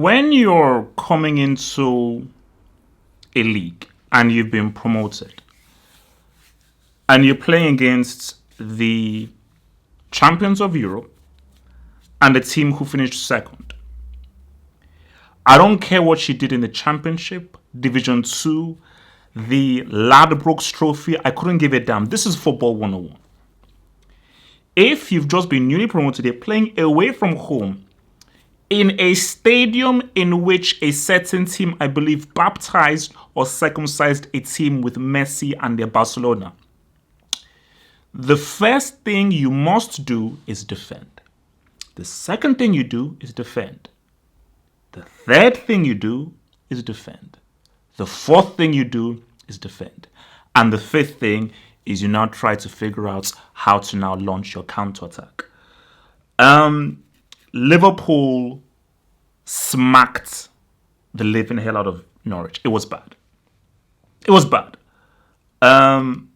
when you're coming into a league and you've been promoted and you're playing against the champions of Europe and the team who finished second, I don't care what she did in the championship, Division 2, the Ladbrokes Trophy. I couldn't give a damn. This is football 101. If you've just been newly promoted, you're playing away from home in a stadium in which a certain team, I believe, baptized or circumcised a team with Messi and their Barcelona. The first thing you must do is defend. The second thing you do is defend. The third thing you do is defend. The fourth thing you do is defend. And the fifth thing is you now try to figure out how to now launch your counterattack. Liverpool smacked the living hell out of Norwich. It was bad. It was bad. I've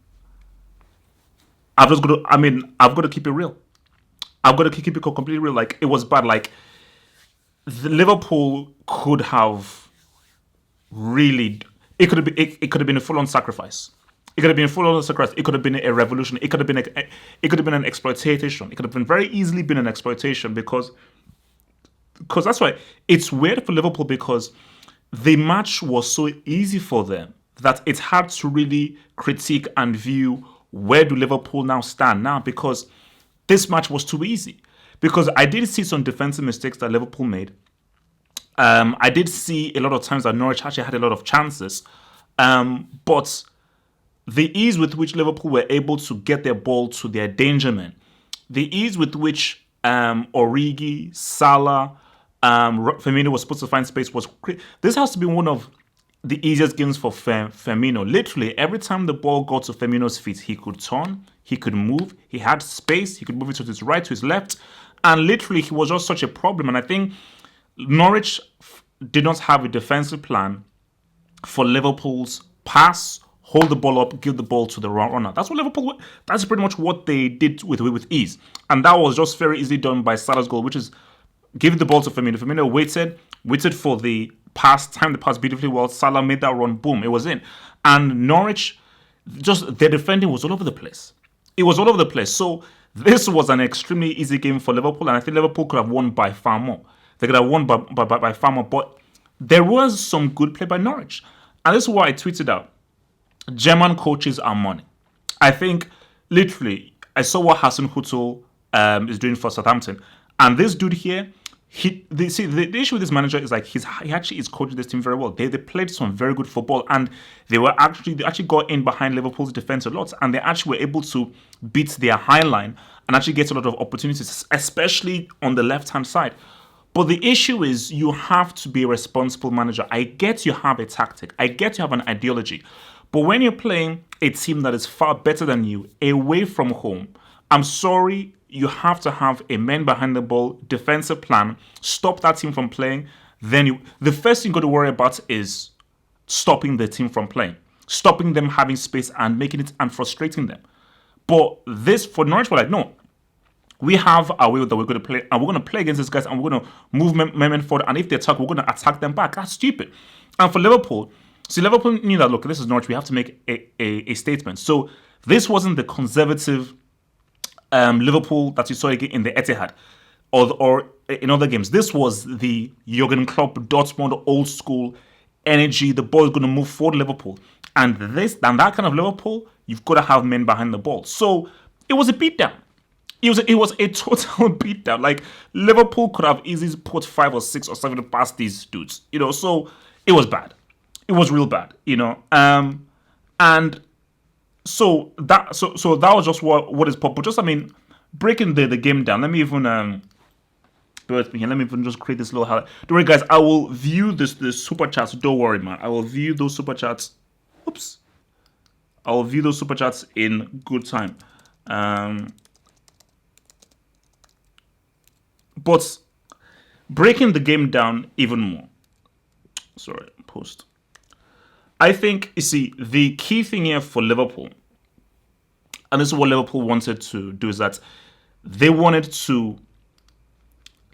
got to keep it real. I've got to keep it completely real. Like, it was bad. Like, the Liverpool could have really, it could have been a full-on sacrifice. It could have been a full-on sacrifice. It could have been a revolution. It could have been an exploitation. It could have been very easily been an exploitation because that's why it's weird for Liverpool, because the match was so easy for them that it's hard to really critique and view where do Liverpool now stand now, because this match was too easy. Because I did see some defensive mistakes that Liverpool made. I did see a lot of times that Norwich actually had a lot of chances. But the ease with which Liverpool were able to get their ball to their danger men, the ease with which Origi, Salah, Firmino was supposed to find space was great. This has to be one of the easiest games for Firmino. Literally, every time the ball got to Firmino's feet, he could turn, he could move, he had space, he could move it to his right, to his left, and literally he was just such a problem. And I think Norwich did not have a defensive plan for Liverpool's pass, hold the ball up, give the ball to the runner. That's pretty much what they did with ease. And that was just very easily done by Salah's goal, which is give the ball to Firmino. Firmino waited for the pass, timed the pass beautifully well. Salah made that run, boom, it was in. And Norwich, just their defending was all over the place. It was all over the place. So this was an extremely easy game for Liverpool, and I think Liverpool could have won by far more. They could have won by far more, but there was some good play by Norwich. And this is what I tweeted out. German coaches are money. I think, literally, I saw what Hassan Hutel is doing for Southampton. And this dude here, the issue with this manager is like he actually is coaching this team very well. They played some very good football, and they actually got in behind Liverpool's defense a lot, and they actually were able to beat their high line and actually get a lot of opportunities, especially on the left-hand side. But the issue is you have to be a responsible manager. I get you have a tactic. I get you have an ideology. But when you're playing a team that is far better than you away from home, I'm sorry, you have to have a man behind the ball, defensive plan, stop that team from playing. Then the first thing you got to worry about is stopping the team from playing, stopping them having space and making it and frustrating them. But this, for Norwich, we're like, no, we have our way that we're going to play, and we're going to play against these guys, and we're going to move men forward, and if they attack, we're going to attack them back. That's stupid. And for Liverpool, Liverpool knew that, look, this is Norwich, we have to make a statement. So this wasn't the conservative Liverpool that you saw in the Etihad or in other games. This was the Jurgen Klopp, Dortmund, old school energy. The ball is going to move forward, Liverpool. And that kind of Liverpool, you've got to have men behind the ball. So it was a beatdown. It was a total beatdown. Like, Liverpool could have easily put 5 or 6 or 7 past these dudes. So it was bad. It was real bad. And so that was just what is pop. But just, breaking the game down. Let me even bear with me here. Let me even just create this little highlight. Don't worry, guys. I will view the super chats. Don't worry, man. I will view those super chats. Oops. I will view those super chats in good time. But breaking the game down even more. Sorry, post. I think, you see, the key thing here for Liverpool, and this is what Liverpool wanted to do, is that they wanted to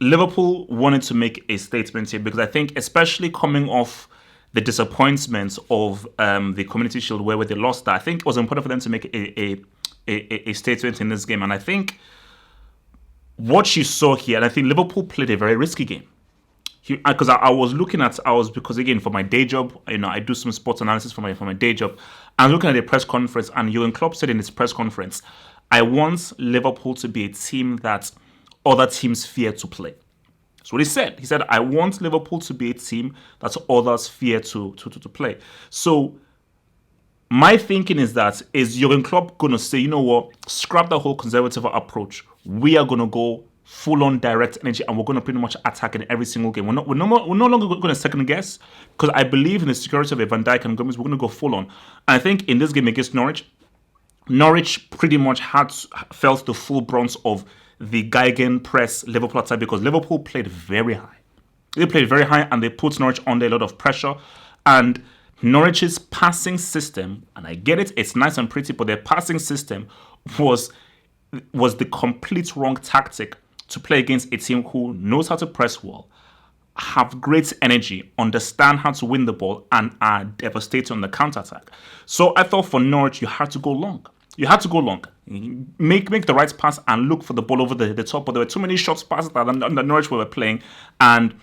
Liverpool wanted to make a statement here because I think, especially coming off the disappointments of the Community Shield where they lost that, I think it was important for them to make a statement in this game. And I think what you saw here, and I think Liverpool played a very risky game. Because because again, for my day job, I do some sports analysis for my day job. I was looking at the press conference, and Jurgen Klopp said in his press conference, I want Liverpool to be a team that other teams fear to play. That's what he said. He said, I want Liverpool to be a team that others fear to play. So my thinking is Jurgen Klopp going to say, you know what, scrap the whole conservative approach. We are going to go full on direct energy, and we're going to pretty much attack in every single game. We're no longer going to second guess, because I believe in the security of Van Dijk and Gomez. We're going to go full on. And I think in this game against Norwich pretty much felt the full brunt of the Geigen press Liverpool attack, because Liverpool played very high. They played very high and they put Norwich under a lot of pressure. And Norwich's passing system, and I get it, it's nice and pretty, but their passing system was the complete wrong tactic to play against a team who knows how to press well, have great energy, understand how to win the ball, and are devastating on the counter-attack. So I thought for Norwich, you had to go long. You had to go long. Make the right pass and look for the ball over the top. But there were too many shots passes that Norwich were playing. And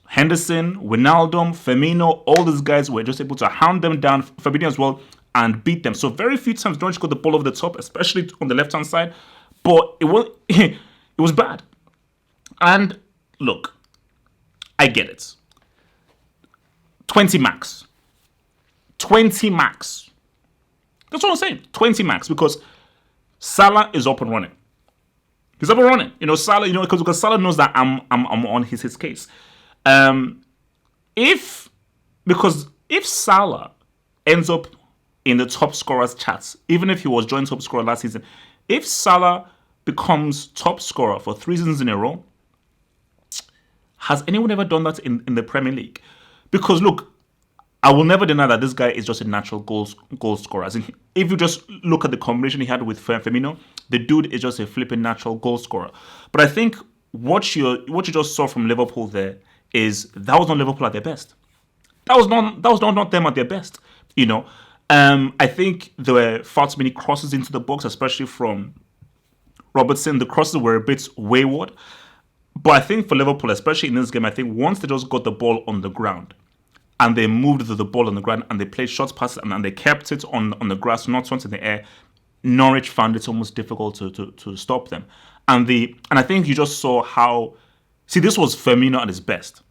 Henderson, Wijnaldum, Firmino, all these guys were just able to hound them down, Fabinho as well, and beat them. So very few times Norwich got the ball over the top, especially on the left-hand side. But it was bad. And look, I get it. 20 max. 20 max. That's what I'm saying. 20 max, because Salah is up and running. He's up and running. Salah, because Salah knows that I'm on his case. If Salah ends up in the top scorers charts, even if he was joint top scorer last season, if Salah becomes top scorer for 3 seasons in a row, has anyone ever done that in the Premier League? Because look, I will never deny that this guy is just a natural goal scorer. As in, if you just look at the combination he had with Firmino, the dude is just a flipping natural goal scorer. But I think what you just saw from Liverpool there is that was not Liverpool at their best. That was not them at their best. I think there were far too many crosses into the box, especially from Robertson. The crosses were a bit wayward. But I think for Liverpool, especially in this game, I think once they just got the ball on the ground and they moved the ball on the ground and they played short passes and they kept it on the grass, not once in the air, Norwich found it almost difficult to stop them. And I think you just saw how... See, this was Firmino at his best.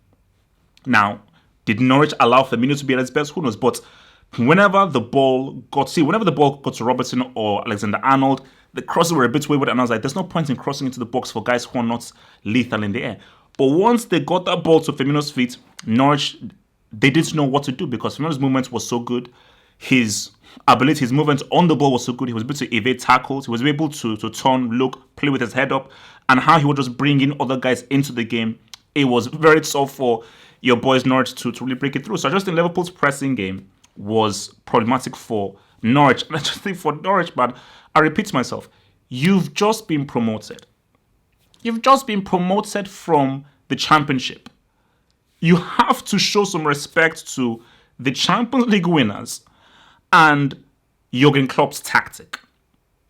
Now, did Norwich allow Firmino to be at his best? Who knows? But whenever the ball got to Robertson or Alexander-Arnold, the crosses were a bit wayward, and I was like, there's no point in crossing into the box for guys who are not lethal in the air. But once they got that ball to Firmino's feet, Norwich, they didn't know what to do, because Firmino's movement was so good. His movement on the ball was so good. He was able to evade tackles. He was able to turn, look, play with his head up, and how he would just bring in other guys into the game. It was very tough for your boys Norwich to really break it through. So I just think Liverpool's pressing game was problematic for Norwich. And I just think for Norwich, man, I repeat myself, you've just been promoted. You've just been promoted from the Championship. You have to show some respect to the Champions League winners and Jurgen Klopp's tactic.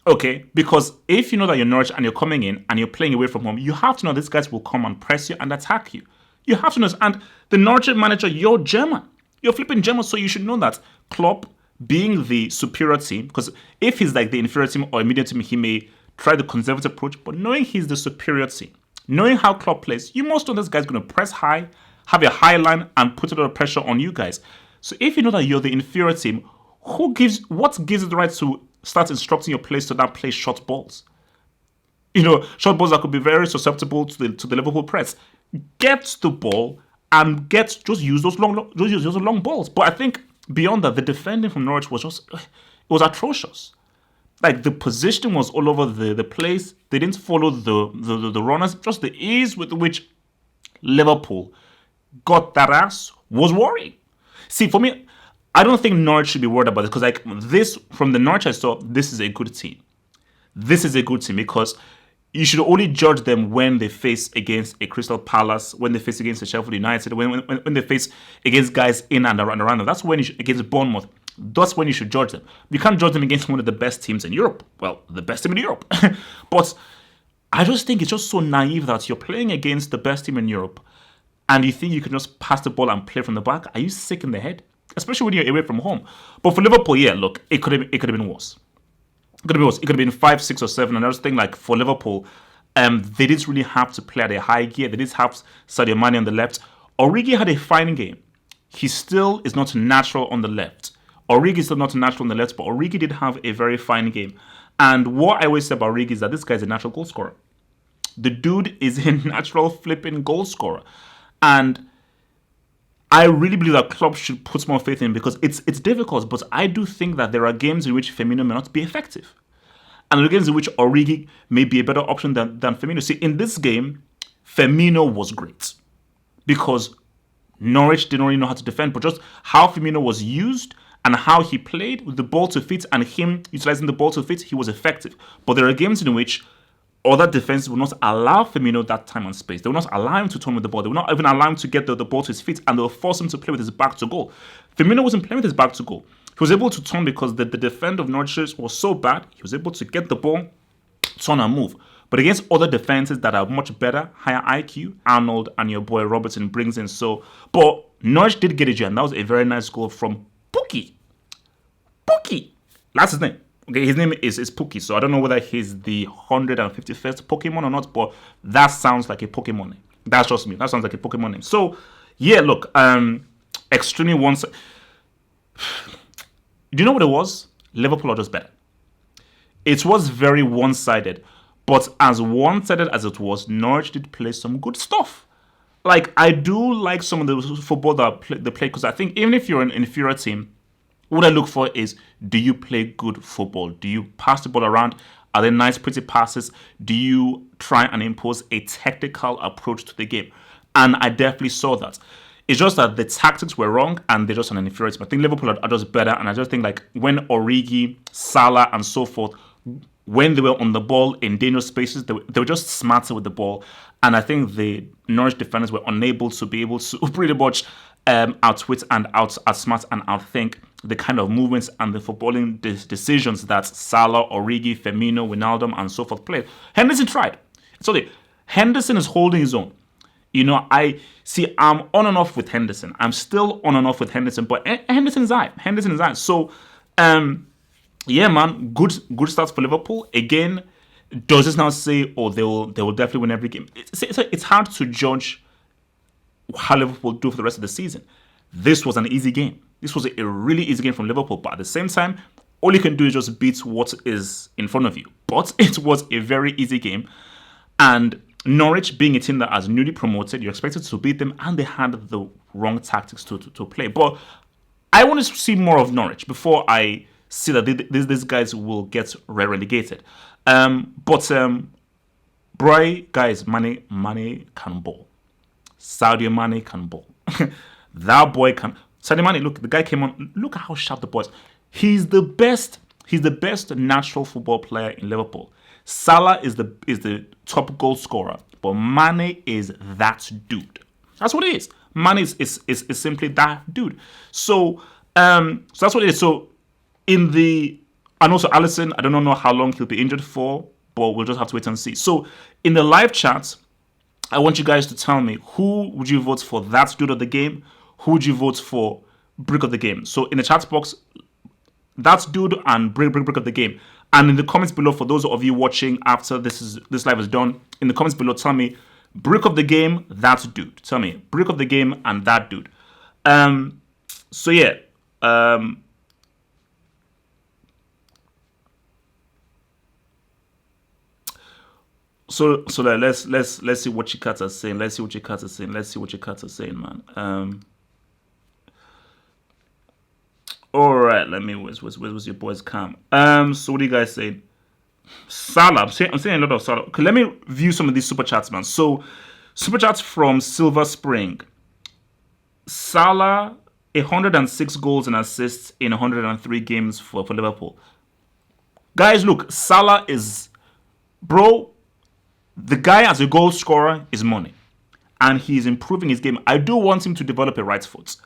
Okay? Because if you know that you're Norwich and you're coming in and you're playing away from home, you have to know these guys will come and press you and attack you. You have to know. And the Norwich manager, you're German. You're flipping German, so you should know that. Klopp, being the superior team, because if he's like the inferior team or a medium team, he may try the conservative approach, but knowing he's the superior team, knowing how Klopp plays, you must know this guy's going to press high, have a high line, and put a lot of pressure on you guys. So if you know that you're the inferior team, what gives you the right to start instructing your players to now play short balls? Short balls that could be very susceptible to the Liverpool press. Get the ball and just use those long balls. But I think beyond that, the defending from Norwich it was atrocious. Like, the position was all over the place. They didn't follow the runners. Just the ease with which Liverpool got that ass was worrying. See, for me, I don't think Norwich should be worried about it, because from the Norwich I saw, this is a good team. This is a good team because you should only judge them when they face against a Crystal Palace, when they face against a Sheffield United, when they face against guys in and around them. That's when you should, against Bournemouth. That's when you should judge them. You can't judge them against one of the best teams in Europe. Well, the best team in Europe. But I just think it's just so naive that you're playing against the best team in Europe and you think you can just pass the ball and play from the back. Are you sick in the head? Especially when you're away from home. But for Liverpool, yeah, look, it could have been worse. It could have been worse. It could have been 5, 6, or 7. And I just think, like, for Liverpool, they didn't really have to play at a high gear. They didn't have Sadio Mane on the left. Origi had a fine game. He still is not natural on the left. Origi is still not natural on the left, but Origi did have a very fine game. And what I always say about Origi is that this guy is a natural goal scorer. The dude is a natural flipping goal scorer. And I really believe that clubs should put more faith in because it's difficult, but I do think that there are games in which Firmino may not be effective. And there are games in which Origi may be a better option than Firmino. See, in this game, Firmino was great because Norwich didn't really know how to defend, but just how Firmino was used and how he played with the ball to fit and him utilizing the ball to fit, he was effective. But there are games in which other defenses will not allow Firmino that time and space. They will not allow him to turn with the ball. They will not even allow him to get the ball to his feet, and they'll force him to play with his back to goal. Firmino wasn't playing with his back to goal. He was able to turn because the defender of Norwich was so bad. He was able to get the ball, turn and move. But against other defenses that are much better, higher IQ, Arnold and your boy Robertson brings in. But Norwich did get it, and that was a very nice goal from Pookie. That's his name. Okay, his name is Pookie, so I don't know whether he's the 151st Pokemon or not, but that sounds like a Pokemon name. That's just me. That sounds like a Pokemon name. So, yeah, look, extremely one-sided. Do you know what it was? Liverpool are just better. It was very one-sided, but as one-sided as it was, Norwich did play some good stuff. Like, I do like some of the football that they play, because I think even if you're an inferior team, what I look for is, do you play good football? Do you pass the ball around? Are there nice, pretty passes? Do you try and impose a technical approach to the game? And I definitely saw that. It's just that the tactics were wrong and they're just an inferior team. I think Liverpool are just better. And I just think, like, when Origi, Salah, and so forth, when they were on the ball in dangerous spaces, they were just smarter with the ball. And I think the Norwich defenders were unable to be able to pretty much outwit and outsmart and outthink the kind of movements and the footballing decisions that Salah, Origi, Firmino, Wijnaldum, and so forth played. Henderson tried. Sorry, Henderson is holding his own. You know, I'm on and off with Henderson. I'm still on and off with Henderson, but Henderson is high. So, yeah, man, good starts for Liverpool. Again, does this now say, oh, they will definitely win every game? It's hard to judge how Liverpool do for the rest of the season. This was an easy game. This was a really easy game from Liverpool, but at the same time, all you can do is just beat what is in front of you. But it was a very easy game, and Norwich, being a team that is newly promoted, you're expected to beat them, and they had the wrong tactics to play. But I want to see more of Norwich before I see that these guys will get relegated. Boy, guys, Mane can ball. Sadio Mane can ball. That boy can. Sadio Mane, look, the guy came on. Look at how sharp the boy is. He's the best natural football player in Liverpool. Salah is the top goal scorer, but Mane is that dude. That's what it is. Mane is simply that dude. So that's what it is. So and also Alisson, I don't know how long he'll be injured for, but we'll just have to wait and see. So in the live chat, I want you guys to tell me, who would you vote for that dude of the game? Who would you vote for brick of the game? So in the chat box, that's dude and brick of the game. And in the comments below, for those of you watching after this live is done, in the comments below, tell me brick of the game, that dude. Tell me brick of the game and that dude. So yeah. So let's see what your cats are saying. Let's see what your cats are saying, man. All right, where's your boys Cam? So what are you guys saying? Salah, I'm saying a lot of Salah. Okay, let me view some of these super chats, man. So super chats from Silver Spring. Salah, 106 goals and assists in 103 games for Liverpool. Guys, look, Salah is, bro. The guy as a goal scorer is money, and he's improving his game. I do want him to develop a right foot.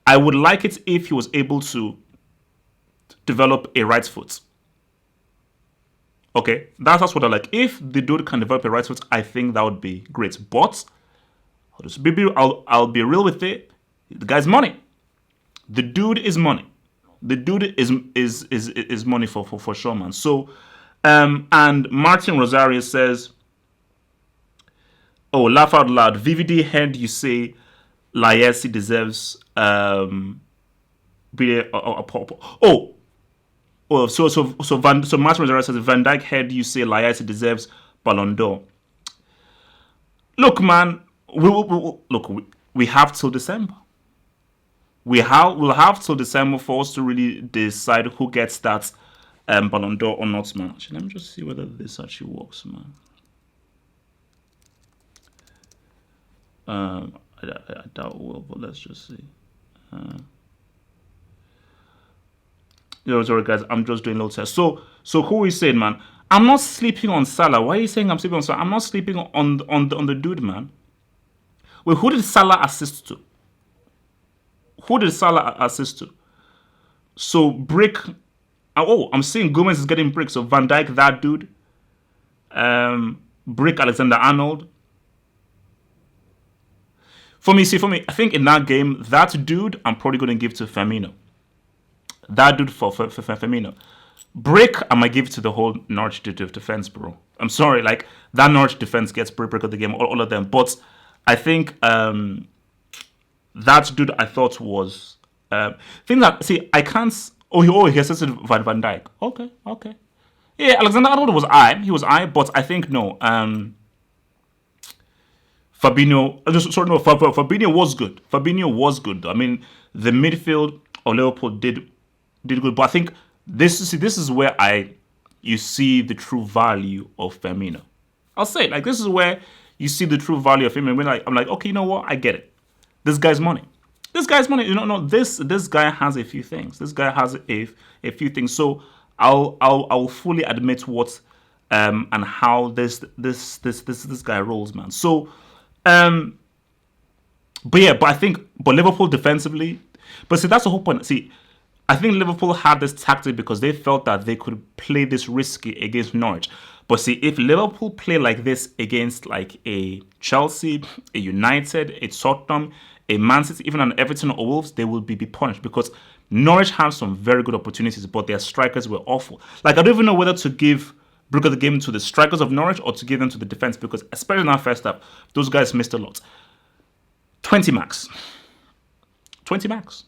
I would like it if he was able to develop a right foot. Okay, that's what I like. If the dude can develop a right foot, I think that would be great. But I'll be real with it. The guy's money. The dude is money. The dude is money for sure, man. So, and Martin Rosario says, "Oh, laugh out loud." VVD heard you say Laessi deserves be a pop. Oh, so Martin Rosario says Van Dijk heard you say Laessi deserves Ballon d'Or. Look, man, we have till December. We'll have till December for us to really decide who gets that Ballon d'Or or not, man. Actually, let me just see whether this actually works, man. I doubt it will, but let's just see. Sorry guys, I'm just doing a little test. So who is saying, man? I'm not sleeping on Salah. Why are you saying I'm sleeping on Salah? I'm not sleeping on the dude, man. Wait, who did Salah assist to? Who did Salah assist to? So Brick. Oh, I'm seeing Gomez is getting Brick. So Van Dijk, that dude. Brick, Alexander Arnold. For me, I think in that game, that dude, I'm probably going to give to Firmino. That dude for Firmino. Brick, I might give it to the whole Norwich defense, bro. I'm sorry, like that Norwich defense gets break of the game, all of them. But I think that dude I thought was thing that I can't. He assisted Van Dijk. Okay. Yeah, Alexander Arnold was he was but I think no. Fabinho was good. Fabinho was good. I mean, the midfield of Liverpool did good, but I think this is where you see the true value of Firmino. I'll say it, like this is where you see the true value of him. And I'm like, okay, you know what? I get it. This guy's money. This guy's money. No. This guy has a few things. This guy has a few things. So I'll fully admit what and how this guy rolls, man. So but I think Liverpool defensively, but see that's the whole point. See, I think Liverpool had this tactic because they felt that they could play this risky against Norwich. But see, if Liverpool play like this against like a Chelsea, a United, a Tottenham, a Man City, even an Everton or Wolves, they will be punished because Norwich have some very good opportunities, but their strikers were awful. Like I don't even know whether to give Brook of the game to the strikers of Norwich or to give them to the defense because especially in our first half, those guys missed a lot. 20 max. 20 max.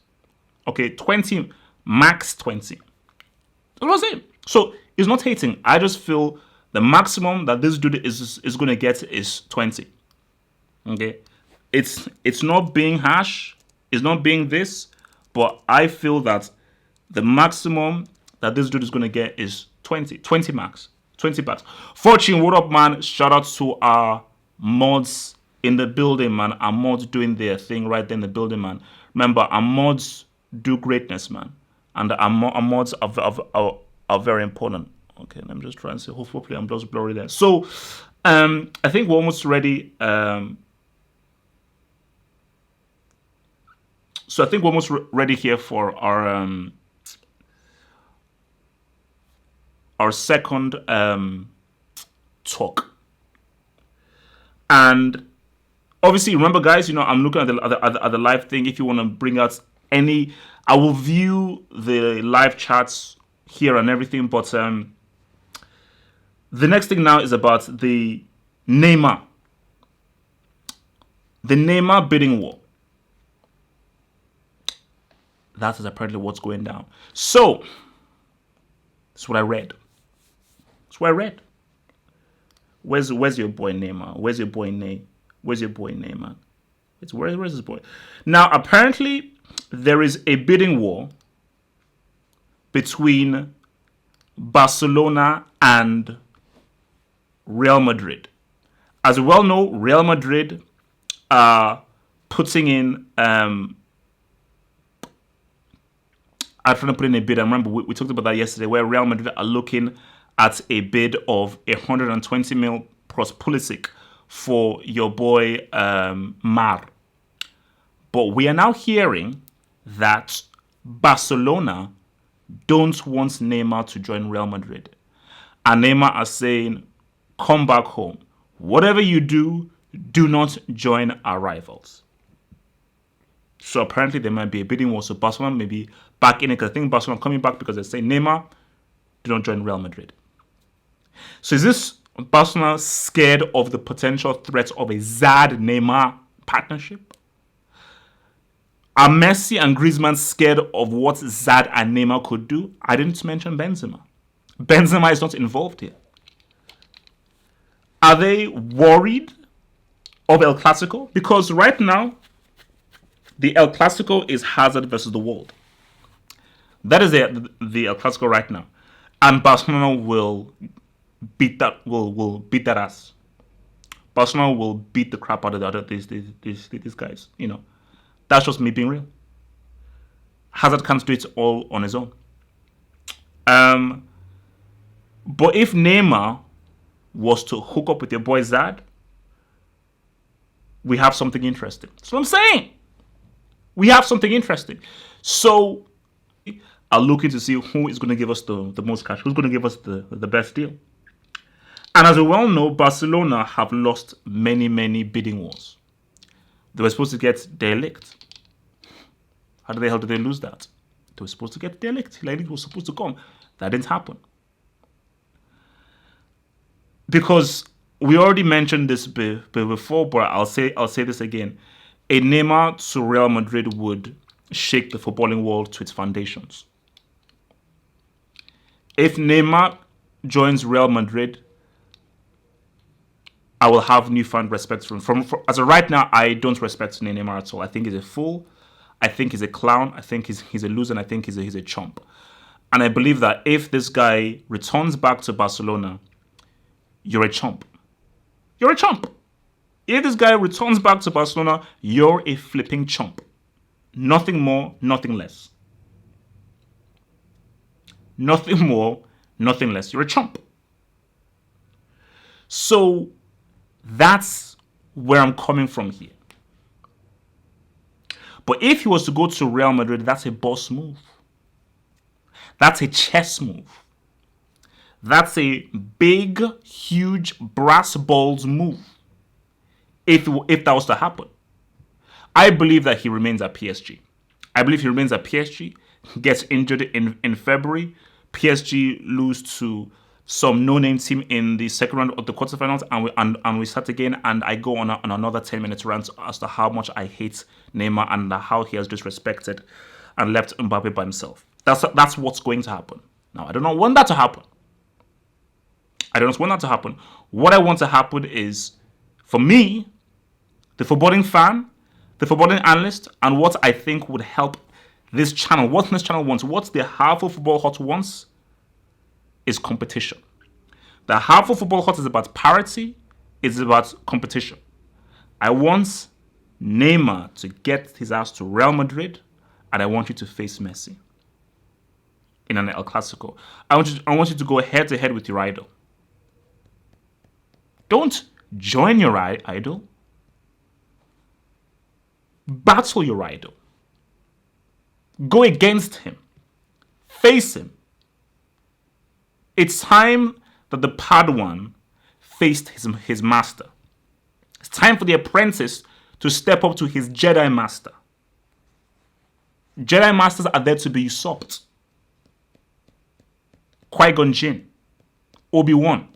Okay, 20 max 20. That was it. So it's not hating. I just feel the maximum that this dude is going to get is 20. Okay, it's not being harsh. It's not being this, but I feel that the maximum that this dude is going to get is 20. 20 max. 20 bucks. Fortune, what up, man? Shout out to our mods in the building, man. Our mods doing their thing right there in the building, man. Remember, our mods do greatness, man. And our mods are very important. Okay, let me just try and see. Hopefully, I'm just blurry there. So, I think we're almost ready. So I think we're almost ready here for our second talk. And obviously, remember, guys, I'm looking at the live thing. If you want to bring out any, I will view the live chats here and everything. But the next thing now is about the Neymar bidding war. That is apparently what's going down. So, that's what I read. Where's your boy Neymar? Where's your boy Ney? Where's your boy Neymar? Where's this boy? Now, apparently, there is a bidding war between Barcelona and Real Madrid. As we well know, Real Madrid are putting in are trying to put in a bid. I remember we talked about that yesterday, where Real Madrid are looking at a bid of 120 mil plus Pulisic for your boy Mar. But we are now hearing that Barcelona don't want Neymar to join Real Madrid. And Neymar are saying, come back home. Whatever you do, do not join our rivals. So apparently there might be a bidding war. So Barcelona may be back in it. Because I think Barcelona coming back because they say, Neymar, do not join Real Madrid. So is this Barcelona scared of the potential threat of a Zad-Neymar partnership? Are Messi and Griezmann scared of what Zad and Neymar could do? I didn't mention Benzema. Benzema is not involved here. Are they worried of El Clasico? Because right now, the El Clasico is Hazard versus the world. That is the El Clasico right now. And Barcelona will beat that will beat that ass. Barcelona will beat the crap out of these guys. You know, that's just me being real. Hazard can't do it all on his own. But if Neymar was to hook up with your boy Zad, we have something interesting. That's what I'm saying. We have something interesting. So I'm looking to see who is going to give us the most cash, who's going to give us the best deal. And as we well know, Barcelona have lost many, many bidding wars. They were supposed to get De Ligt. How the hell did they lose that? They were supposed to get De Ligt. De Ligt was supposed to come. That didn't happen. Because we already mentioned this before, but I'll say this again. A Neymar to Real Madrid would shake the footballing world to its foundations. If Neymar joins Real Madrid, I will have newfound respect for him. As of right now, I don't respect Neymar at all. I think he's a fool. I think he's a clown. I think he's a loser, and I think he's a chump. And I believe that if this guy returns back to Barcelona, you're a chump. You're a chump. If this guy returns back to Barcelona, you're a flipping chump. Nothing more, nothing less. Nothing more, nothing less. You're a chump. So that's where I'm coming from here. But if he was to go to Real Madrid, that's a boss move. That's a chess move. That's a big, huge, brass balls move. If that was to happen. I believe that he remains at PSG. I believe he remains at PSG, gets injured in February. PSG lose to some no-name team in the second round of the quarterfinals, and we start again, and I go on another 10-minute rant as to how much I hate Neymar and how he has disrespected and left Mbappe by himself. That's what's going to happen. Now, I do not want that to happen. I don't want that to happen. What I want to happen is, for me, the footballing fan, the footballing analyst, and what I think would help this channel, what this channel wants, what the Half of Football Hot wants, is competition. The Half of Football Hot is about parity, it's about competition. I want Neymar to get his ass to Real Madrid, and I want you to face Messi in an El Clasico. I want you to go head to head with your idol. Don't join your idol. Battle your idol. Go against him. Face him. It's time that the Padawan faced his master. It's time for the apprentice to step up to his Jedi master. Jedi masters are there to be usurped. Qui-Gon Jinn, Obi-Wan,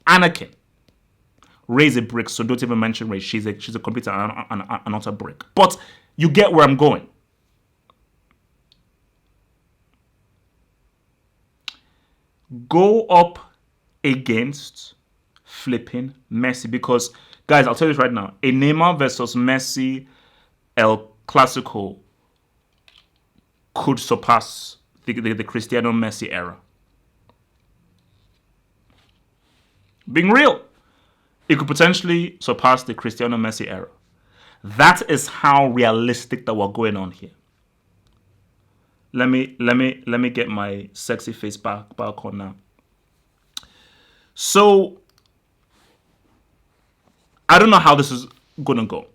Anakin. Rey's a brick, so don't even mention Rey. She's a complete and utter brick. But you get where I'm going. Go up against flipping Messi, because, guys, I'll tell you this right now. A Neymar versus Messi El Clasico could surpass the Cristiano Messi era. Being real. It could potentially surpass the Cristiano Messi era. That is how realistic that we're going on here. Let me get my sexy face back on now. So I don't know how this is going to go.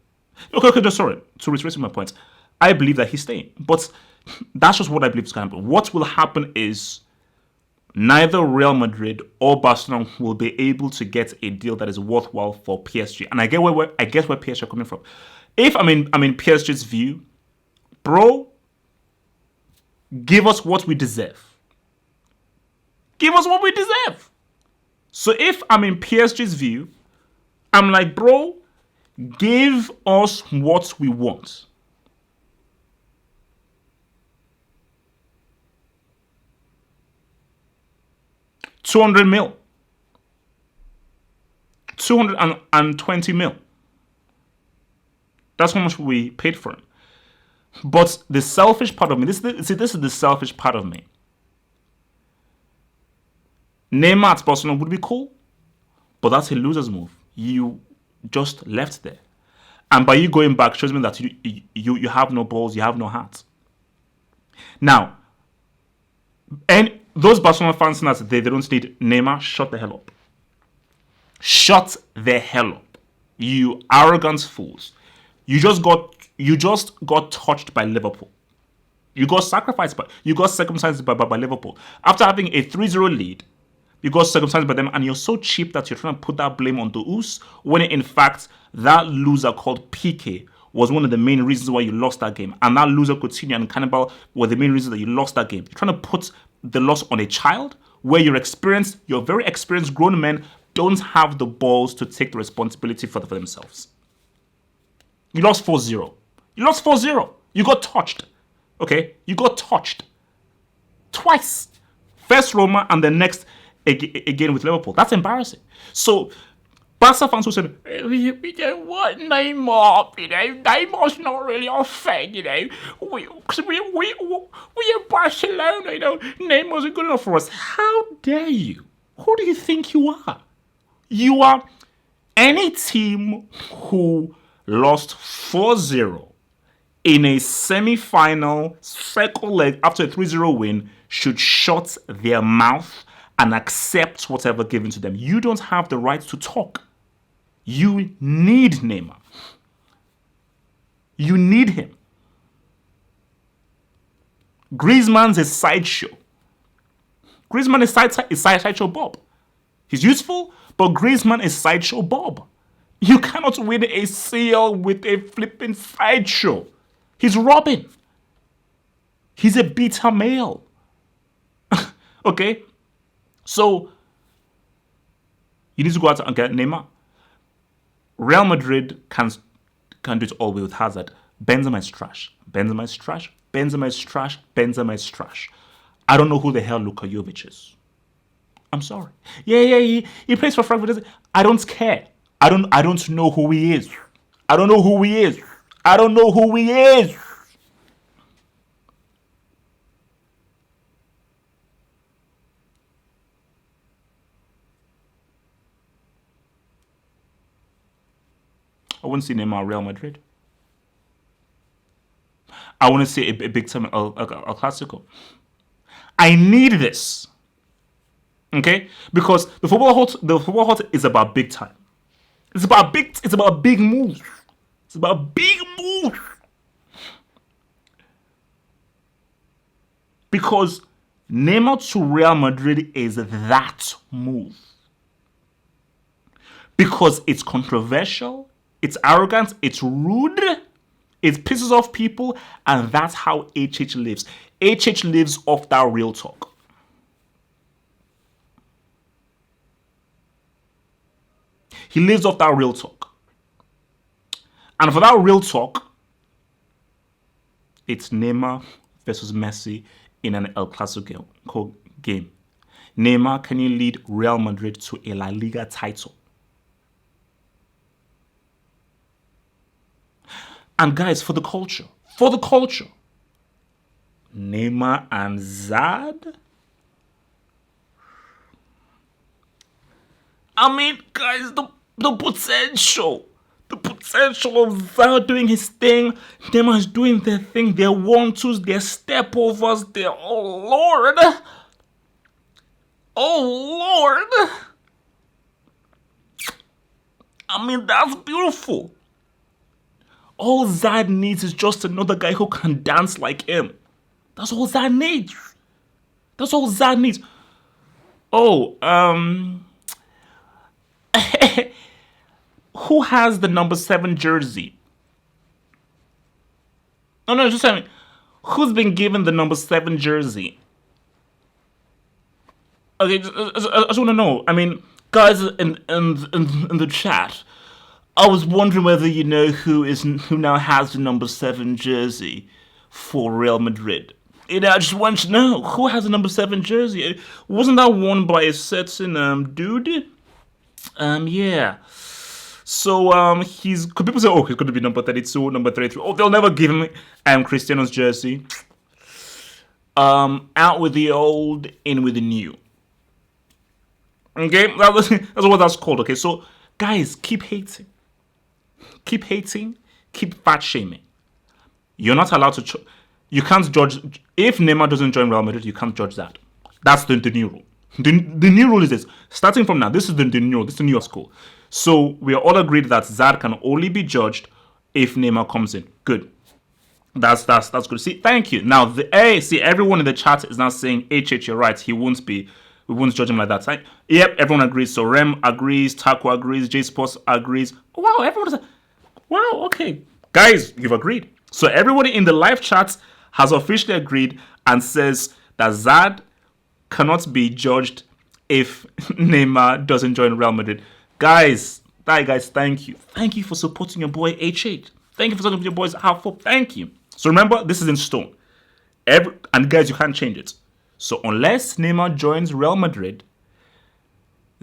Okay, just sorry. To retrace my point, I believe that he's staying. But that's just what I believe is going to happen. What will happen is neither Real Madrid or Barcelona will be able to get a deal that is worthwhile for PSG. And I get where PSG are coming from. If I'm in PSG's view, bro, give us what we deserve. Give us what we deserve. So if I'm in PSG's view, I'm like, bro, give us what we want. $200 million. 220 mil. That's how much we paid for him. But the selfish part of me, this is the selfish part of me. Neymar at Barcelona would be cool, but that's a loser's move. You just left there. And by you going back shows me that you have no balls, you have no heart. Now, and those Barcelona fans that they don't need Neymar, shut the hell up. Shut the hell up. You arrogant fools. You just got touched by Liverpool. You got circumcised by Liverpool. After having a 3-0 lead, you got circumcised by them, and you're so cheap that you're trying to put that blame on the Us, when in fact that loser called PK was one of the main reasons why you lost that game. And that loser Coutinho and Cannibal were the main reason that you lost that game. You're trying to put the loss on a child where your very experienced grown men don't have the balls to take the responsibility for themselves. You lost 4-0. You lost 4-0. You got touched. Okay? You got touched. Twice. First Roma and the next again with Liverpool. That's embarrassing. So, Barca fans who said, we don't want Neymar, Neymar's not really our thing, we're Barcelona, Neymar's good enough for us. How dare you? Who do you think you are? You are any team who lost 4-0 in a semi-final second leg after a 3-0 win should shut their mouth and accept whatever given to them. You don't have the right to talk. You need Neymar. You need him. Griezmann's a sideshow. Griezmann is sideshow Bob. He's useful, but Griezmann is sideshow Bob. You cannot win a CL with a flipping sideshow. He's Robin. He's a beta male. Okay? So, you need to go out and get Neymar. Real Madrid can do it all with Hazard. Benzema is trash. Benzema is trash. Benzema is trash. Benzema is trash. I don't know who the hell Luka Jovic is. I'm sorry. Yeah, he plays for Frankfurt. I don't care. I don't know who he is. I don't know who he is. I don't know who he is. I wouldn't see Neymar Real Madrid. I want to see a big time El Clasico. I need this. Okay? Because the football hot is about big time. It's about big moves. It's about big moves. Because Neymar to Real Madrid is that move. Because it's controversial, it's arrogant, it's rude, it pisses off people, and that's how HH lives. HH lives off that real talk. He lives off that real talk. And for that real talk, it's Neymar versus Messi in an El Clasico game. Neymar, can you lead Real Madrid to a La Liga title? And guys, for the culture, Neymar and Zad? I mean, guys, the potential of Zad doing his thing, Neymar is doing their thing, their one-twos, their step-overs, their, oh Lord. I mean, that's beautiful. All Zad needs is just another guy who can dance like him. That's all Zad needs. That's all Zad needs. Oh, who has the number 7 jersey? No, no, just tell me. Who's been given the number 7 jersey? Okay, I just want to know. I mean, guys in the chat, I was wondering whether you know who now has the number 7 jersey for Real Madrid. You know, I just want to know who has the number 7 jersey. Wasn't that worn by a certain dude? Yeah. So could people say, oh, he's going to be number 32, number 33? Oh, they'll never give him Cristiano's jersey. Out with the old, in with the new. Okay, that's what that's called. Okay, so guys, keep hating, keep fat shaming. You're not allowed to. You can't judge if Neymar doesn't join Real Madrid. You can't judge that. That's the new rule. The new rule is this. Starting from now, this is the new rule. This is the new school. So we are all agreed that Zad can only be judged if Neymar comes in. Good. That's good. See, thank you. Now see, everyone in the chat is now saying, HH, you're right. We won't judge him like that. Right? Yep, everyone agrees. So Rem agrees, Taco agrees, J Sports agrees. Wow, everyone's wow, okay. Guys, you've agreed. So everybody in the live chat has officially agreed and says that Zad cannot be judged if Neymar doesn't join Real Madrid. Guys, thank you. Thank you for supporting your boy HH. Thank you for supporting your boys Half Up. Thank you. So remember, this is in stone. And guys, you can't change it. So unless Neymar joins Real Madrid,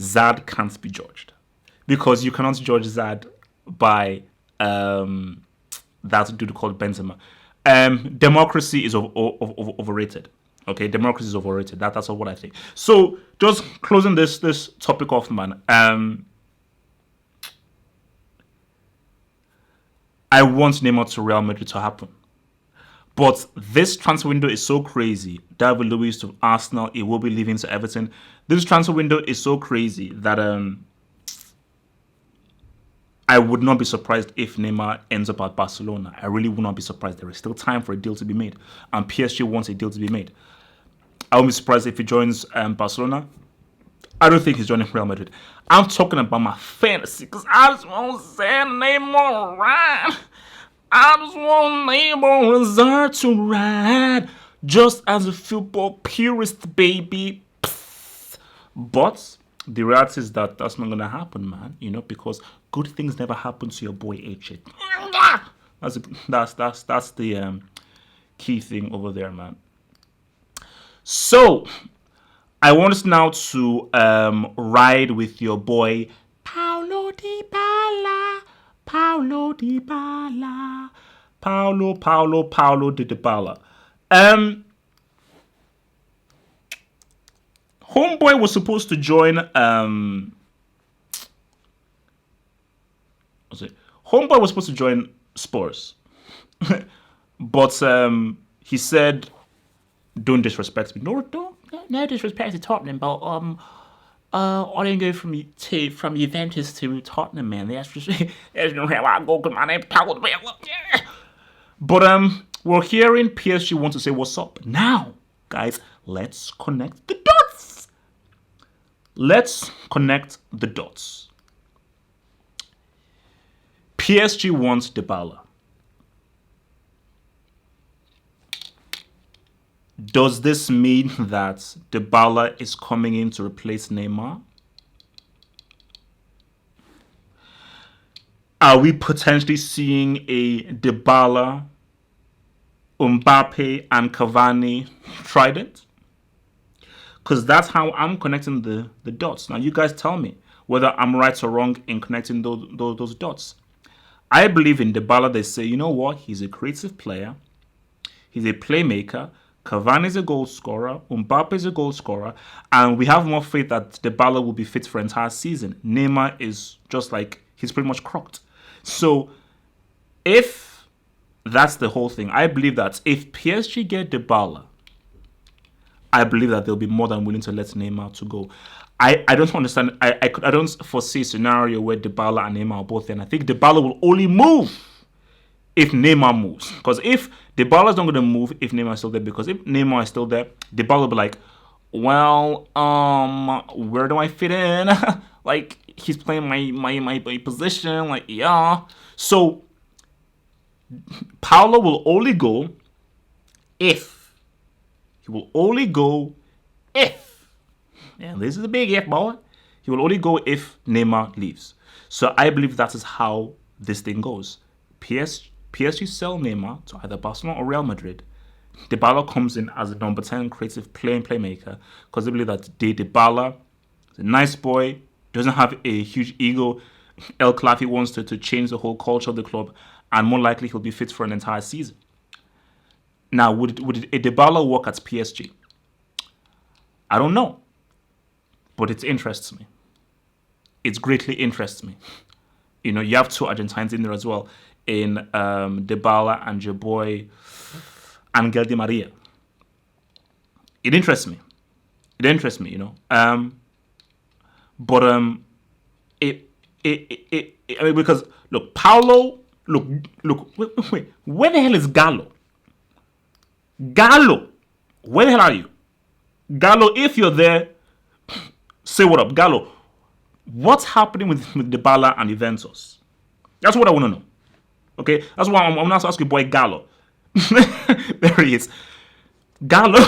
Zad can't be judged. Because you cannot judge Zad by that dude called Benzema. Democracy is overrated. Okay, democracy is overrated. That's what I think. So just closing this topic off, man. I want Neymar to Real Madrid to happen. But this transfer window is so crazy. David Luiz to Arsenal, he will be leaving to Everton. This transfer window is so crazy that I would not be surprised if Neymar ends up at Barcelona. I really would not be surprised. There is still time for a deal to be made. And PSG wants a deal to be made. I won't be surprised if he joins Barcelona. I don't think he's joining Real Madrid. I'm talking about my fantasy because I just want to send Neymar right. I just want Neymar Hazard to ride. Just as a football purist, baby. Psst. But the reality is that that's not going to happen, man. You know, because good things never happen to your boy H. That's the key thing over there, man. So, I want us now to ride with your boy Paulo Dybala. Paulo Dybala. Paulo Dybala. Homeboy was supposed to join Homeboy was supposed to join Spurs. But he said, don't disrespect me. No disrespect to Tottenham, but I didn't go from Juventus to Tottenham, man. That's just no how I go. My name Paulo. But we're hearing PSG want to say what's up now, guys. Let's connect the dots. PSG wants Dybala. Does this mean that Dybala is coming in to replace Neymar? Are we potentially seeing a Dybala, Mbappe, and Cavani trident? Because that's how I'm connecting the dots. Now, you guys tell me whether I'm right or wrong in connecting those dots. I believe in Dybala. They say, you know what? He's a creative player. He's a playmaker. Cavani is a goal scorer, Mbappe is a goal scorer, and we have more faith that Dybala will be fit for an entire season. Neymar is just like, he's pretty much crocked. So, if that's the whole thing, I believe that if PSG get Dybala, I believe that they'll be more than willing to let Neymar to go. I don't understand. I don't foresee a scenario where Dybala and Neymar are both there. And I think Dybala will only move if Neymar moves. Because if Dybala's not going to move if Neymar is still there, because if Neymar is still there, Dybala will be like, well, where do I fit in? Like, he's playing my position. Like, yeah. So Paulo will only go if. He will only go if. And this is a big if, boy. He will only go if Neymar leaves. So I believe that is how this thing goes. PSG sell Neymar to either Barcelona or Real Madrid. Dybala comes in as a number 10 creative playmaker because they believe that Dybala is a nice boy, doesn't have a huge ego. El Clafi wants to change the whole culture of the club, and more likely he'll be fit for an entire season. Now, would a Dybala work at PSG? I don't know, but it interests me. It greatly interests me. You know, you have two Argentines in there as well, in Dybala and your boy Angel Di Maria. It interests me. You know. But I mean, because look, Paulo, wait, where the hell is Gallo? Gallo, where the hell are you? Gallo, if you're there, say what up, Gallo. What's happening with Dybala and Juventus? That's what I want to know. Okay, that's why I'm going to ask you, boy Gallo. There he is. Gallo.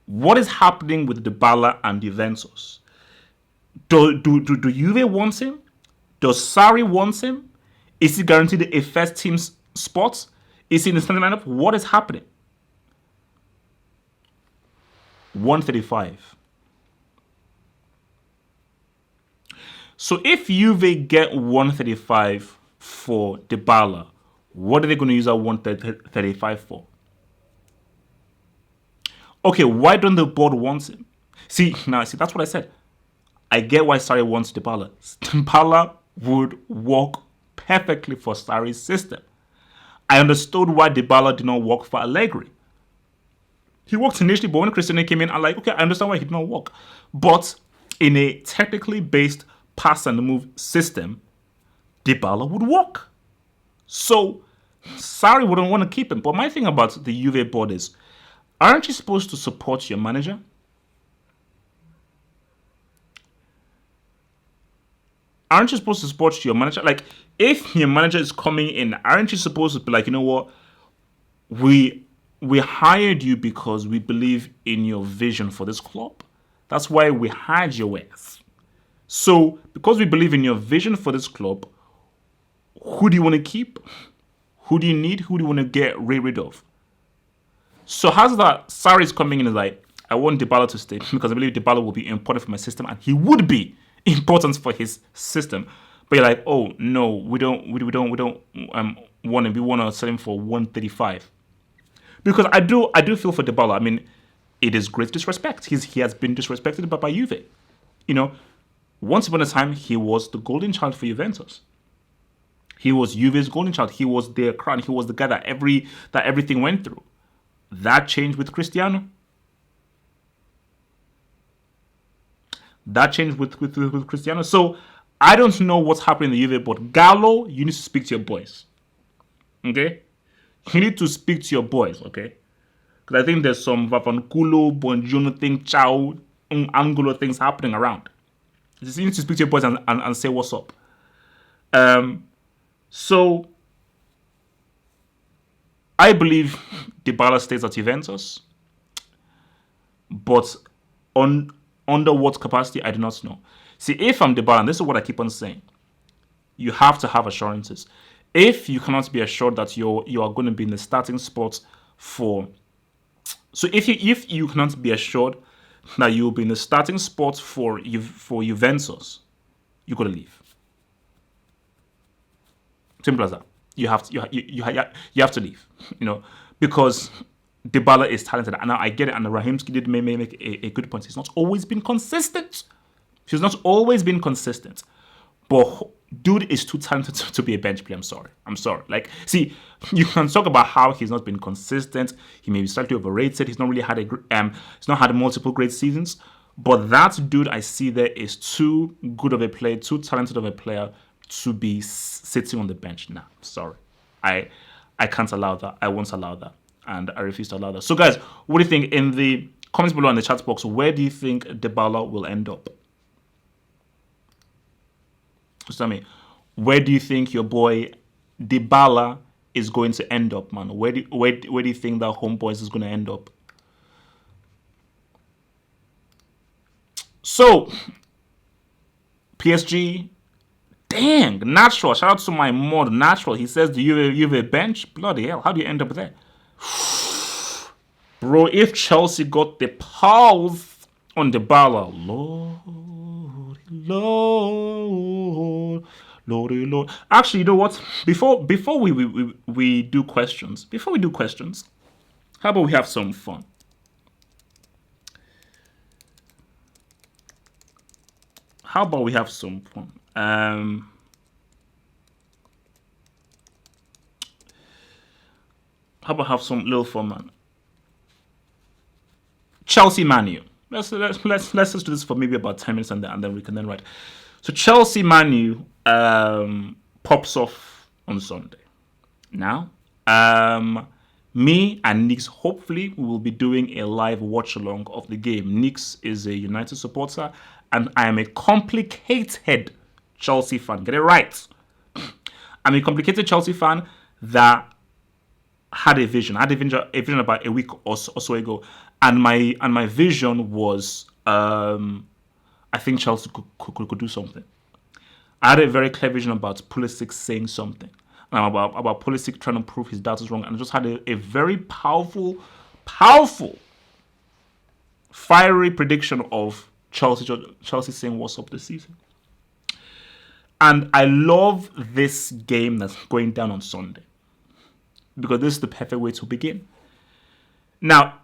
What is happening with Dybala and Juventus? Do Juve want him? Does Sarri want him? Is he guaranteed a first team spot? Is he in the starting lineup? What is happening? 135. So if Juve get 135 for Dybala, what are they going to use that 135 for? Okay, why don't the board want him? See, that's what I said. I get why Sarri wants Dybala. Dybala would work perfectly for Sarri's system. I understood why Dybala did not work for Allegri. He worked initially, but when Cristiano came in, I'm like, okay, I understand why he did not work. But in a technically based pass and move system, Dybala would work. So Sarri wouldn't want to keep him. But my thing about the Juve board is, aren't you supposed to support your manager? Aren't you supposed to support your manager? Like, if your manager is coming in, aren't you supposed to be like, you know what? We hired you because we believe in your vision for this club. That's why we hired your ass. So, because we believe in your vision for this club, who do you want to keep? Who do you need? Who do you want to get rid of? So, how's that? Sarri is coming in and like, I want Dybala to stay because I believe Dybala will be important for my system, and he would be important for his system. But you're like, oh no, we don't want him. We want to sell him for 135. Because I do feel for Dybala. I mean, it is great disrespect. He has been disrespected by Juve. You know, once upon a time, he was the golden child for Juventus. He was Juve's golden child. He was their crown. He was the guy that everything went through. That changed with Cristiano. That changed with Cristiano. So I don't know what's happening in the Juve, but Gallo, you need to speak to your boys. Okay? You need to speak to your boys, okay? Because I think there's some Vavanculo, Bonjourno thing, Ciao, Angulo things happening around. You need to speak to your boys and say what's up. So I believe Dybala stays at Juventus, but under what capacity, I do not know. See, if I'm Dybala, and this is what I keep on saying, you have to have assurances. If you cannot be assured that you are going to be in the starting spot for... So if you cannot be assured that you will be in the starting spot for Juventus, you got to leave. Simple as that. You have to leave, you know, because Dybala is talented. And now I get it, and Rahimski did make a good point. He's not always been consistent. But dude is too talented to be a bench player. I'm sorry. I'm sorry. Like, see, you can talk about how he's not been consistent. He may be slightly overrated. He's not really had he's not had multiple great seasons. But that dude I see there is too good of a player, too talented of a player to be sitting on the bench. Nah, sorry. I I can't allow that. I won't allow that. And I refuse to allow that. So guys, what do you think in the comments below in the chat box? Where do you think Dybala will end up? Just tell me, where do you think your boy Dybala is going to end up, man? Where do you think that homeboys is going to end up? So, PSG, dang, Natural. Shout out to my mod, Natural. He says, do you have a bench? Bloody hell, how do you end up there? Bro, if Chelsea got the pulse on Dybala, Lord, Lord, Lordy, Lord. Actually, you know what? Before we do questions, how about we have some fun? How about we have some fun? How about have some little fun, man? Chelsea Manu. Let's just do this for maybe about 10 minutes and then we can then write. So Chelsea Manu pops off on Sunday. Now, me and Nix, hopefully, we will be doing a live watch along of the game. Nix is a United supporter, and I am a complicated Chelsea fan. Get it right. I'm a complicated Chelsea fan that had a vision. I had a vision about a week or so ago, and my vision was I think Chelsea could do something. I had a very clear vision about Pulisic saying something, and about Pulisic trying to prove his doubters wrong, and I just had a very powerful, fiery prediction of Chelsea saying what's up this season. And I love this game that's going down on Sunday, because this is the perfect way to begin. Now,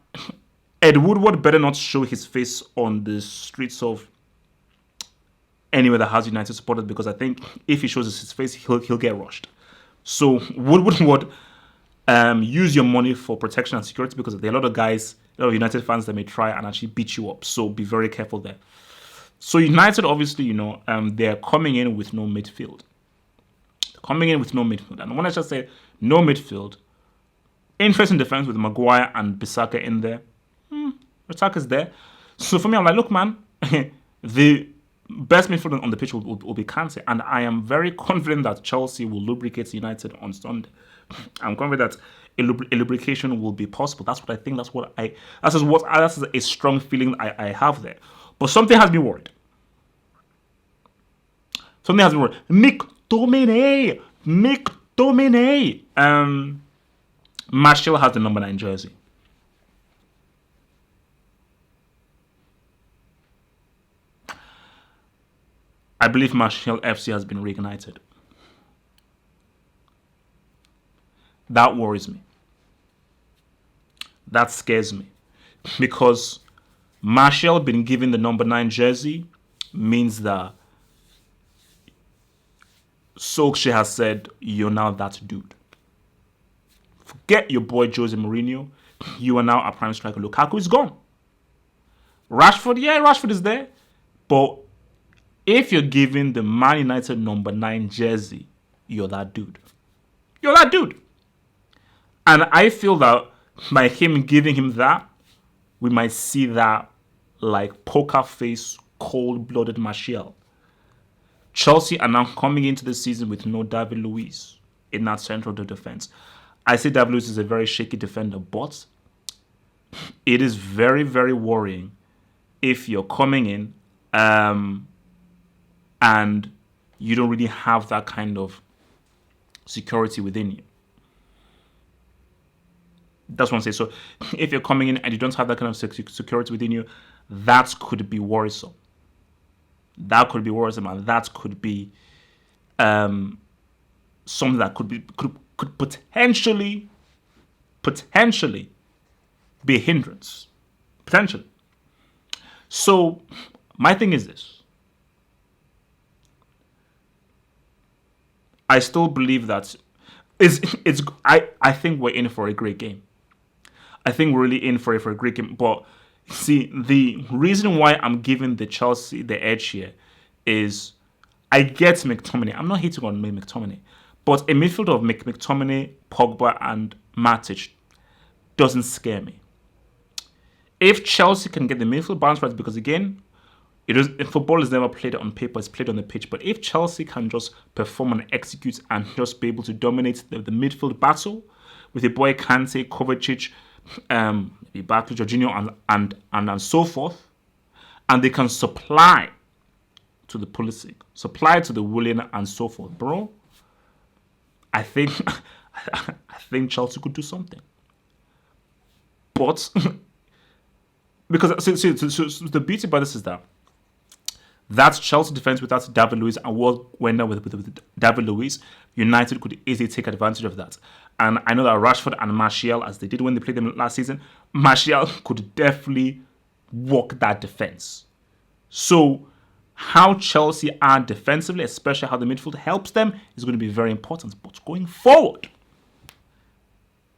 Ed Woodward better not show his face on the streets of anywhere that has United supporters, because I think if he shows his face, he'll get rushed. So Woodward, use your money for protection and security, because there are a lot of guys, a lot of United fans that may try and actually beat you up. So be very careful there. So United, obviously, they're coming in with no midfield. And when I just say no midfield, interesting defense with Maguire and Bissaka in there. Bissaka's there. So for me, I'm like, look, man, the best midfielder on the pitch will be Kante, and I am very confident that Chelsea will lubricate United on Sunday. I'm confident that a lubrication will be possible. That's what I think. That's a strong feeling I have there. But something has me worried. McTominay. Martial has the number 9 jersey. I believe Martial FC has been reignited. That worries me. That scares me. Because Martial being given the number 9 jersey means that Solskjaer has said, you're now that dude. Forget your boy Jose Mourinho. You are now a prime striker. Lukaku is gone. Rashford is there. But if you're giving the Man United number 9 jersey, you're that dude. And I feel that by him giving him that, we might see that like poker face, cold-blooded Martial. Chelsea are now coming into the season with no David Luiz in that central defense. I say David Luiz is a very shaky defender, but it is very, very worrying if you're coming in and you don't really have that kind of security within you. That's what I'm saying. So if you're coming in and you don't have that kind of security within you, that could be worrisome. And that could be something that could potentially be a hindrance. Potentially. So my thing is this. I still believe that I think we're in for a great game. I think we're really in for a great game. But see, the reason why I'm giving the Chelsea the edge here is I get McTominay. I'm not hating on McTominay, but a midfield of McTominay, Pogba, and Matic doesn't scare me. If Chelsea can get the midfield balance right, because again, football is never played on paper; it's played on the pitch. But if Chelsea can just perform and execute and just be able to dominate the midfield battle with the boy Kante, Kovacic, maybe Barkley, Jorginho, and so forth, and they can supply to the Pulisic, supply to the Willian, and so forth, bro. I think I think Chelsea could do something, but because so the beauty about this is that that's Chelsea defense without David Luiz, and what went down with David Luiz, United could easily take advantage of that. And I know that Rashford and Martial, as they did when they played them last season, Martial could definitely walk that defense. So how Chelsea are defensively, especially how the midfield helps them, is going to be very important. But going forward,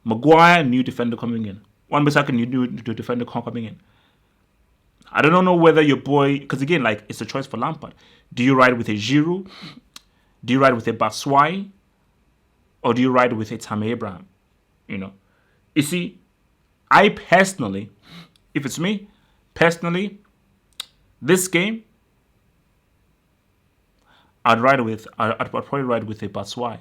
Maguire, new defender coming in. Wan-Bissaka, new defender coming in. I don't know whether your boy, because again, like it's a choice for Lampard. Do you ride with a Giroud? Do you ride with a Batshuayi? Or do you ride with a Tammy Abraham? You know, you see, I personally, if it's me, personally, this game, I'd probably ride with a Batshuayi.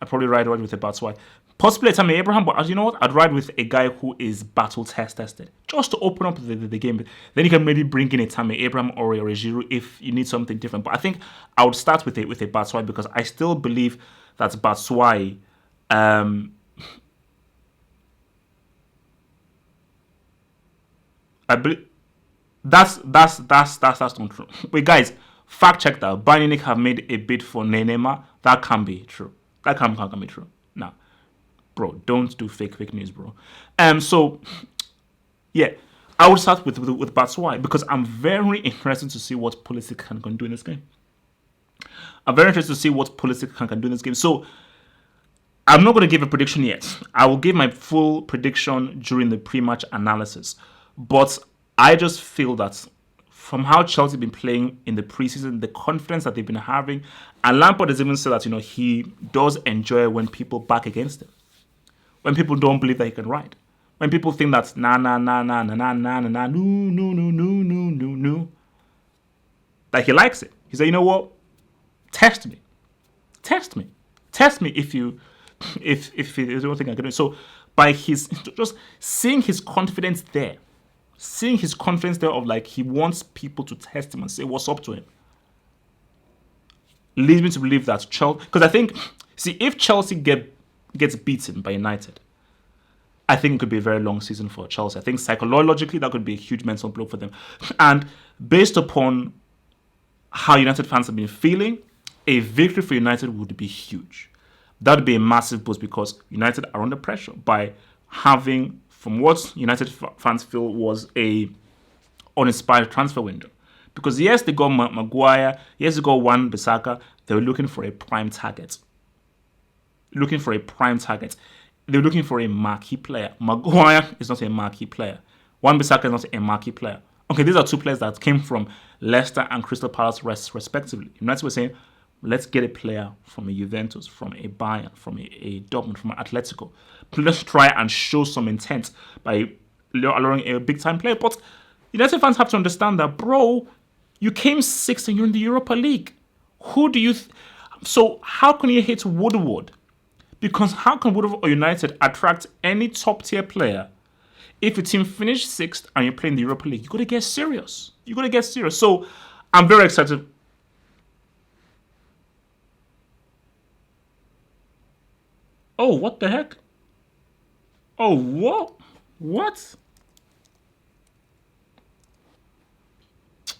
I'd probably ride with a Batshuayi. Possibly a Tammy Abraham, but as you know what, I'd ride with a guy who is battle tested, just to open up the game. Then you can maybe bring in a Tammy Abraham or a Giroud if you need something different. But I think I would start with a Batshuayi because I still believe that Batshuayi. I believe that's not true. Wait, guys, fact check that. Bayern Munich have made a bid for Neymar. That can't be true. That can't be true. Now, bro, don't do fake news, bro. So yeah, I would start with Batshuayi because I'm very interested to see what Pulisic can do in this game. I'm very interested to see what Pulisic can do in this game. So I'm not going to give a prediction yet. I will give my full prediction during the pre-match analysis. But I just feel that from how Chelsea have been playing in the preseason, the confidence that they've been having, and Lampard has even said that he does enjoy when people back against him, when people don't believe that he can ride, when people think that nah nah nah nah nah nah nah nah no, like he likes it. He said, you know what, test me, test me, test me if you don't think I can do it. So by his just seeing his confidence there. Seeing his confidence there of like he wants people to test him and say what's up to him leads me to believe that Chelsea, because I think, see, if Chelsea gets beaten by United, I think it could be a very long season for Chelsea. I think psychologically that could be a huge mental blow for them. And based upon how United fans have been feeling, a victory for United would be huge. That would be a massive boost because United are under pressure by having, from what United fans feel was a uninspired transfer window. Because yes, they got Maguire, yes, they got Wan-Bissaka, they were looking for a prime target. They were looking for a marquee player. Maguire is not a marquee player. Wan-Bissaka is not a marquee player. Okay, these are two players that came from Leicester and Crystal Palace respectively. United were saying, let's get a player from a Juventus, from a Bayern, from a Dortmund, from an Atletico. Let's try and show some intent by allowing a big-time player. But United fans have to understand that, bro, you came sixth and you're in the Europa League. Who do you... So how can you hit Woodward? Because how can Woodward or United attract any top-tier player if your team finished sixth and you're playing the Europa League? You got to get serious. So I'm very excited. Oh, what the heck? Oh, what? What?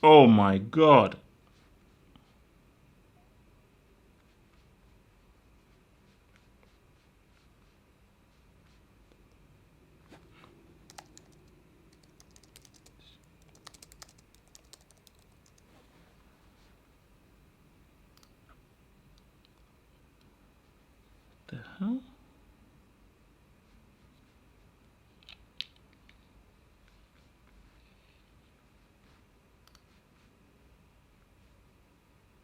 Oh my God. The hell?